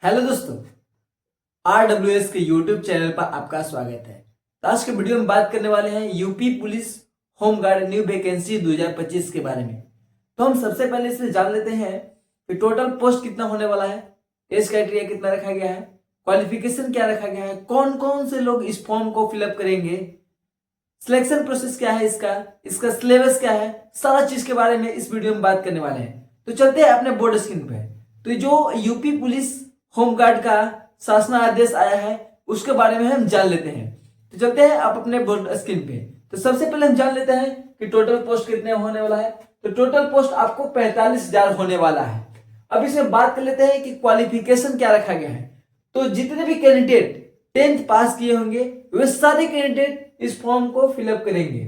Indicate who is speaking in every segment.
Speaker 1: Hello दोस्तों, RWS के YouTube channel पर आपका स्वागत है। तो आज के वीडियो में बात करने वाले हैं UP police home guard new vacancy 2025 के बारे में। तो हम सबसे पहले इसमें जान लेते हैं कि टोटल पोस्ट कितना होने वाला है, एज क्राइटेरिया कितना रखा गया है, क्वालिफिकेशन क्या रखा गया है, कौन कौन से लोग इस फॉर्म को फिलअप करेंगे, सिलेक्शन प्रोसेस क्या है, इसका सिलेबस क्या है, सारा चीज के बारे में इस वीडियो में बात करने वाले हैं। तो चलते हैं अपने बोर्ड स्क्रीन पे। तो जो यूपी पुलिस होमगार्ड का शासन आदेश आया है उसके बारे में हम जान लेते हैं। तो चलते हैं आप अपने बोर्ड स्क्रीन पे। तो सबसे पहले हम जान लेते हैं कि टोटल पोस्ट कितने होने वाला है। तो टोटल पोस्ट आपको 45,000 होने वाला है। अब इसमें बात कर लेते हैं कि क्वालिफिकेशन क्या रखा गया है। तो जितने भी कैंडिडेट 10th पास किए होंगे वे सारे कैंडिडेट इस फॉर्म को फिलअप करेंगे।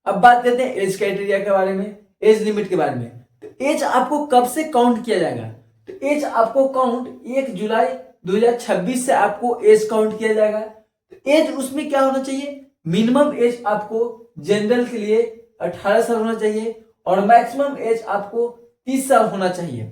Speaker 1: अब बात करते हैं एज क्राइटेरिया के बारे में, एज लिमिट के बारे में। तो एज आपको कब से काउंट किया जाएगा? तो एज आपको काउंट 1 जुलाई 2026 से आपको एज काउंट किया जाएगा। तो एज उसमें क्या होना चाहिए? मिनिमम एज आपको जनरल के लिए 18 साल होना चाहिए और मैक्सिमम एज आपको 30 साल होना चाहिए।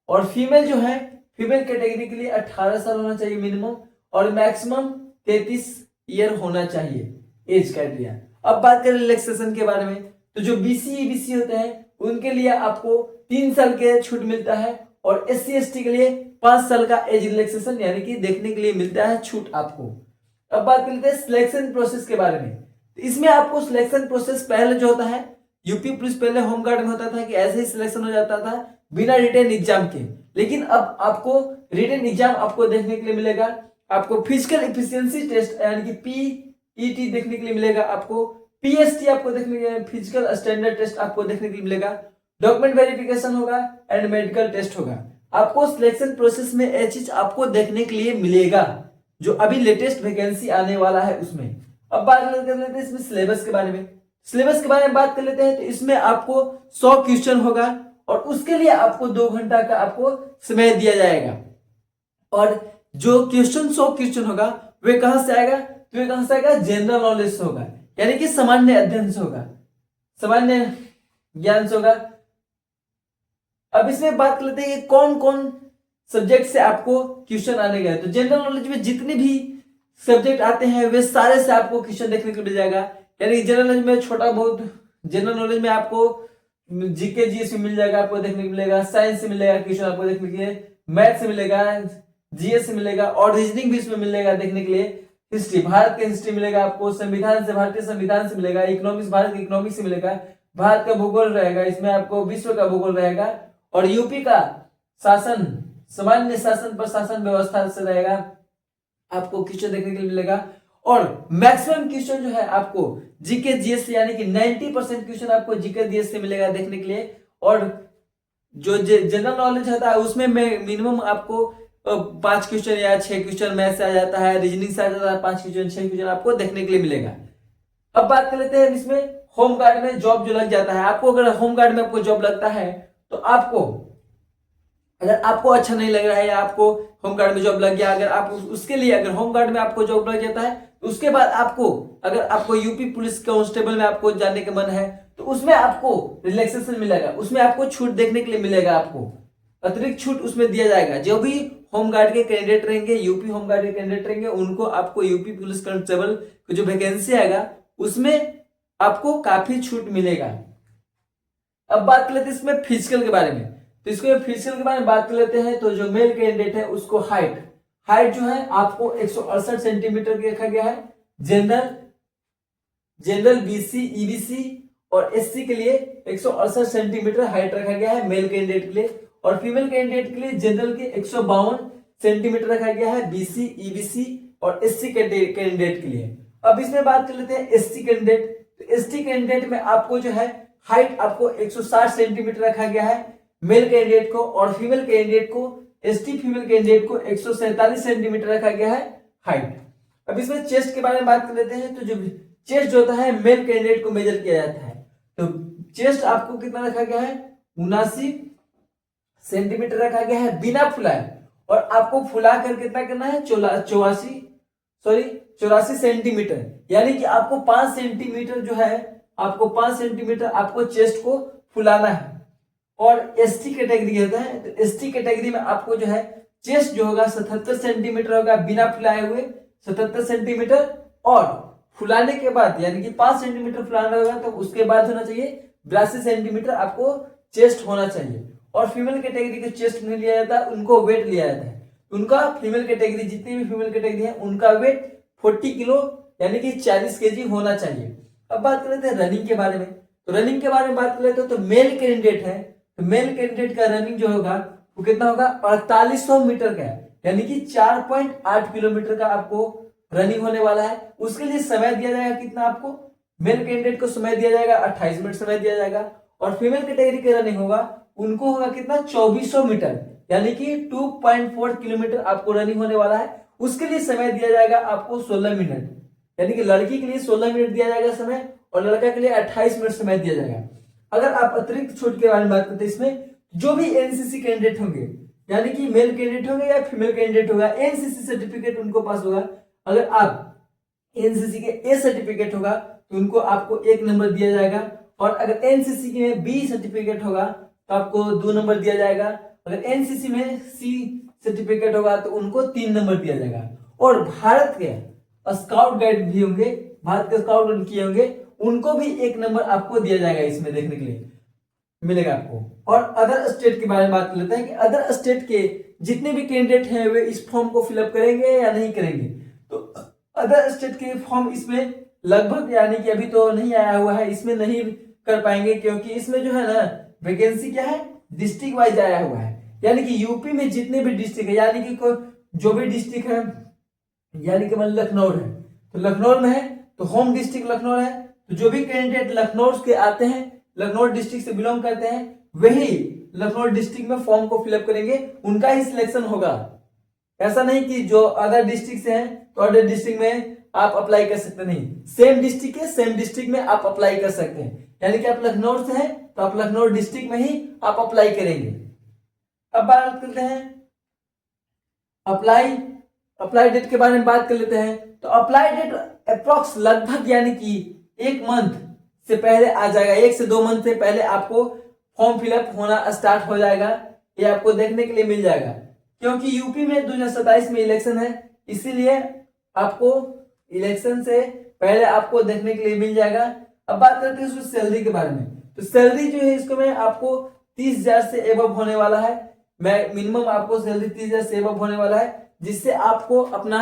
Speaker 1: और फीमेल जो है, फीमेल कैटेगरी के लिए 18 साल होना चाहिए मिनिमम और मैक्सिमम 33 ईयर होना चाहिए एज क्राइटेरिया। अब बात करें रिलैक्सेशन के बारे में। तो जो बीसी ईबीसी होते हैं उनके लिए आपको 3 साल के छूट मिलता है और SC ST के लिए 5 साल का एज रिलैक्सेशन यानी कि देखने के लिए मिलता है छूट आपको। अब बात करते हैं सिलेक्शन प्रोसेस के बारे में। तो इसमें आपको सिलेक्शन प्रोसेस पहले जो होता है, यूपी पुलिस पहले होमगार्ड में होता था कि ऐसे ही सिलेक्शन हो जाता था बिना रिटन एग्जाम के, लेकिन अब आपको रिटन एग्जाम आपको देखने के लिए मिलेगा। आपको फिजिकल एफिशिएंसी टेस्ट यानी कि PET देखने के लिए मिलेगा, आपको PST आपको देखने के लिए, फिजिकल स्टैंडर्ड टेस्ट आपको देखने के लिए मिलेगा, डॉक्यूमेंट वेरिफिकेशन होगा एंड मेडिकल टेस्ट होगा। आपको सिलेक्शन प्रोसेस में ये चीज आपको देखने के लिए मिलेगा जो अभी लेटेस्ट वैकेंसी आने वाला है उसमें। अब बात कर लेते हैं इसमें सिलेबस के बारे में। सिलेबस के बारे में बात कर लेते हैं। तो इसमें आपको 100 क्वेश्चन होगा और उसके लिए आपको 2 घंटा का आपको समय दिया जाएगा। और जो 100 क्वेश्चन होगा वे कहां से आएगा? तो वे कहां से आएगा? जनरल नॉलेज से होगा, यानी कि सामान्य अध्ययन से होगा, सामान्य ज्ञान से होगा। अब इसमें बात कर लेते हैं कि कौन कौन सब्जेक्ट से आपको क्वेश्चन आने गए। तो जनरल नॉलेज में जितने भी सब्जेक्ट आते हैं वे सारे से आपको क्वेश्चन देखने को मिल जाएगा। यानी जनरल नॉलेज में छोटा बहुत, जनरल नॉलेज में आपको जीके जीएस में मिल जाएगा, आपको देखने को मिलेगा, साइंस से मिलेगा क्वेश्चन आपको देखने के लिए, मैथ से मिलेगा, जीएस से मिलेगा और रीजनिंग भी इसमें मिलेगा देखने के लिए। हिस्ट्री, भारत के हिस्ट्री मिलेगा आपको, संविधान से, भारतीय संविधान से मिलेगा, इकोनॉमिक्स, भारत के इकोनॉमिक्स से मिलेगा, भारत का भूगोल रहेगा, इसमें आपको विश्व का भूगोल रहेगा और यूपी का शासन, सामान्य शासन प्रशासन व्यवस्था से रहेगा, आपको क्वेश्चन देखने के लिए मिलेगा। और मैक्सिमम क्वेश्चन जो है आपको जीके जीएस से, यानी कि 90% क्वेश्चन आपको जीके जीएस से मिलेगा देखने के लिए। और जो जनरल नॉलेज होता है उसमें मिनिमम आपको 5 क्वेश्चन या 6 क्वेश्चन मैथ से आ जाता है, रीजनिंग से आ जाता है 5 क्वेश्चन 6 क्वेश्चन आपको देखने के लिए मिलेगा। अब बात कर लेते हैं इसमें होमगार्ड में जॉब जो लग जाता है आपको। अगर होमगार्ड में आपको जॉब लगता है तो आपको, अगर आपको अच्छा नहीं लग रहा है या आपको होमगार्ड में जॉब लग गया, अगर आप उसके लिए, अगर होमगार्ड में आपको जॉब लग जाता है तो उसके बाद आपको, अगर आपको यूपी पुलिस कांस्टेबल में आपको जाने का मन है तो उसमें आपको रिलैक्सेशन मिलेगा, उसमें आपको छूट देखने के लिए मिलेगा, आपको अतिरिक्त छूट उसमें दिया जाएगा। जो भी होमगार्ड के कैंडिडेट रहेंगे, यूपी होमगार्ड के कैंडिडेट रहेंगे, उनको आपको यूपी पुलिस कांस्टेबल की जो वैकेंसी आएगा उसमें आपको काफी छूट मिलेगा। अब बात कर लेते हैं इसमें फिजिकल के बारे में। तो इसको फिजिकल के बारे में बात कर लेते हैं। तो जो मेल कैंडिडेट है उसको हाइट जो है आपको 168 सेंटीमीटर की रखा गया है। जनरल बीसी ईबीसी और एससी के लिए 168 सेंटीमीटर हाइट रखा गया है मेल कैंडिडेट के लिए। और फीमेल कैंडिडेट के लिए जनरल के 152 सेंटीमीटर रखा गया है बीसी ईबीसी और एससी कैंडिडेट के लिए। अब इसमें बात कर लेते हैं एसटी कैंडिडेट। तो एसटी कैंडिडेट में आपको जो है हाइट आपको 160 सेंटीमीटर रखा गया है मेल कैंडिडेट को, और फीमेल कैंडिडेट को, एसटी फीमेल कैंडिडेट को 147 सेंटीमीटर रखा गया है हाइट। अब इसमें चेस्ट के बारे में बात कर लेते हैं। तो जो चेस्ट जो होता है मेल कैंडिडेट को मेजर किया जाता है। तो चेस्ट आपको कितना रखा गया है? 79 सेंटीमीटर रखा गया है बिना फुलाए, और आपको फुला कर कितना करना है? 84 सेंटीमीटर, यानी कि आपको 5 सेंटीमीटर जो है, आपको 5 सेंटीमीटर आपको चेस्ट को फुलाना है। और एसटी कैटेगरी होता है, तो एसटी कैटेगरी में आपको जो है चेस्ट जो होगा 77 सेंटीमीटर होगा बिना फुलाए हुए 77 सेंटीमीटर, और फुलाने के बाद यानी कि 5 सेंटीमीटर फुलाना होगा तो उसके बाद होना चाहिए 82 सेंटीमीटर आपको चेस्ट होना चाहिए। और फीमेल कैटेगरी के चेस्ट नहीं लिया जाता, उनको वेट लिया जाता है। उनका फीमेल कैटेगरी, जितनी भी फीमेल कैटेगरी है उनका वेट 40 किलो यानी कि 40 केजी होना चाहिए। अब बात कर लेते हैं रनिंग के बारे में। तो रनिंग के बारे में बात कर लेते हो तो मेल कैंडिडेट है, तो मेल कैंडिडेट का रनिंग जो होगा वो कितना होगा 4800 मीटर का है, यानी कि 4.8 किलोमीटर का आपको रनिंग होने वाला है। उसके लिए समय दिया जाएगा कितना, आपको मेल कैंडिडेट को समय दिया जाएगा 28 मिनट समय दिया जाएगा। और फीमेल कैटेगरी का रनिंग होगा उनको होगा कितना 2400 मीटर यानी कि 2.4 किलोमीटर आपको रनिंग होने वाला है। उसके लिए समय दिया जाएगा आपको 16 मिनट, यानी कि लड़की के लिए 16 मिनट दिया जाएगा समय और लड़का के लिए 28 मिनट समय दिया जाएगा। अगर आप अतिरिक्त छूट के बारे में बात करते हैं, इसमें जो भी एनसीसी कैंडिडेट होंगे यानी कि मेल कैंडिडेट होंगे या फीमेल कैंडिडेट होगा, एनसीसी सर्टिफिकेट उनको पास होगा। अगर आप एनसीसी के ए सर्टिफिकेट होगा तो उनको आपको 1 नंबर दिया जाएगा, और अगर एनसीसी में बी सर्टिफिकेट होगा तो आपको 2 नंबर दिया जाएगा। अगर एनसीसी में सी सर्टिफिकेट होगा तो उनको 3 नंबर दिया जाएगा। और भारत के स्काउट गाइड भी होंगे, भारत के स्काउट गाइड किए होंगे, उनको भी 1 नंबर आपको दिया जाएगा, इसमें देखने के लिए मिलेगा आपको। और अदर स्टेट के बारे में बात कर लेते हैं कि अदर स्टेट के जितने भी कैंडिडेट हैं वे इस फॉर्म को फिलअप करेंगे या नहीं करेंगे। तो अदर स्टेट के फॉर्म इसमें लगभग यानी कि अभी तो नहीं आया हुआ है, इसमें नहीं कर पाएंगे क्योंकि इसमें जो है ना वैकेंसी क्या है डिस्ट्रिक्ट वाइज आया हुआ है। यानी कि यूपी में जितने भी डिस्ट्रिक्ट है यानी कि जो भी डिस्ट्रिक्ट है, यानी कि मान लखनऊ है तो लखनऊ में है तो होम डिस्ट्रिक्ट लखनऊ है, तो जो भी कैंडिडेट लखनऊ के आते हैं, लखनऊ डिस्ट्रिक्ट से बिलोंग करते हैं, वही लखनऊ डिस्ट्रिक्ट में फॉर्म को फिलअप करेंगे, उनका ही सिलेक्शन होगा। ऐसा नहीं कि जो अदर डिस्ट्रिक्ट से हैं तो अदर डिस्ट्रिक्ट में आप अप्लाई कर सकते नहीं, सेम डिस्ट्रिक्ट है सेम डिस्ट्रिक्ट में आप अप्लाई कर सकते हैं। यानी कि आप लखनऊ से हैं तो आप लखनऊ डिस्ट्रिक्ट में ही आप अप्लाई करेंगे। अब बात करते हैं अप्लाई डेट के बारे में बात कर लेते हैं। तो अप्लाई डेट अप्रोक्स लगभग यानी कि 1 मंथ से पहले आ जाएगा, 1 से 2 मंथ से पहले आपको फॉर्म फिलअप होना स्टार्ट हो जाएगा, ये आपको देखने के लिए मिल जाएगा। क्योंकि यूपी में 2027 में इलेक्शन है, इसीलिए आपको इलेक्शन से पहले आपको देखने के लिए मिल जाएगा। अब बात करते हैं सैलरी के बारे में। तो सैलरी जो है इसको मैं आपको 30,000 से एबव होने वाला है, मैं मिनिमम आपको सैलरी 30,000 से एबव होने वाला है, जिससे आपको अपना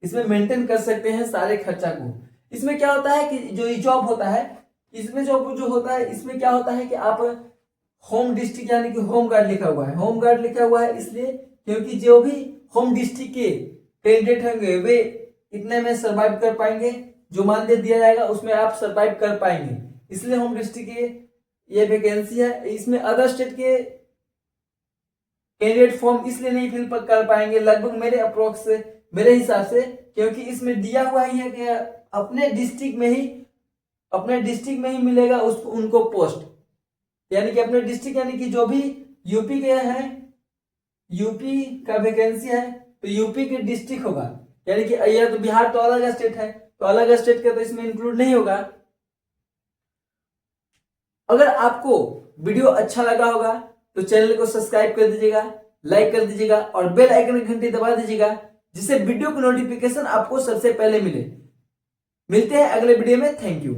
Speaker 1: इसमें मेंटेन कर सकते हैं सारे खर्चा को। इसमें क्या होता है कि जो जॉब होता है, इसमें जॉब जो होता है इसमें क्या होता है कि आप होम डिस्ट्रिक्ट यानी कि होम गार्ड लिखा हुआ है, होम गार्ड लिखा हुआ है इसलिए क्योंकि जो भी होम डिस्ट्रिक्ट के कैंडिडेट होंगे वे इतने में सर्वाइव कर पाएंगे, जो मानदेय दिया जाएगा उसमें आप सर्वाइव कर पाएंगे, इसलिए होम डिस्ट्रिक्ट की ये वैकेंसी है। इसमें अदर स्टेट के कैंडिडेट फॉर्म इसलिए नहीं फिल कर पाएंगे लगभग मेरे हिसाब से, क्योंकि इसमें दिया हुआ ही है कि अपने डिस्ट्रिक्ट में ही मिलेगा उनको पोस्ट, यानी कि अपने डिस्ट्रिक्ट यानी कि जो भी यूपी के हैं, यूपी का वैकेंसी है तो यूपी के डिस्ट्रिक्ट होगा, यानी कि यह तो बिहार तो अलग स्टेट है तो अलग स्टेट का तो इसमें इंक्लूड नहीं होगा। अगर आपको वीडियो अच्छा लगा होगा तो चैनल को सब्सक्राइब कर दीजिएगा, लाइक कर दीजिएगा और बेल आइकन की घंटी दबा दीजिएगा, जिससे वीडियो की नोटिफिकेशन आपको सबसे पहले मिले। मिलते हैं अगले वीडियो में, थैंक यू।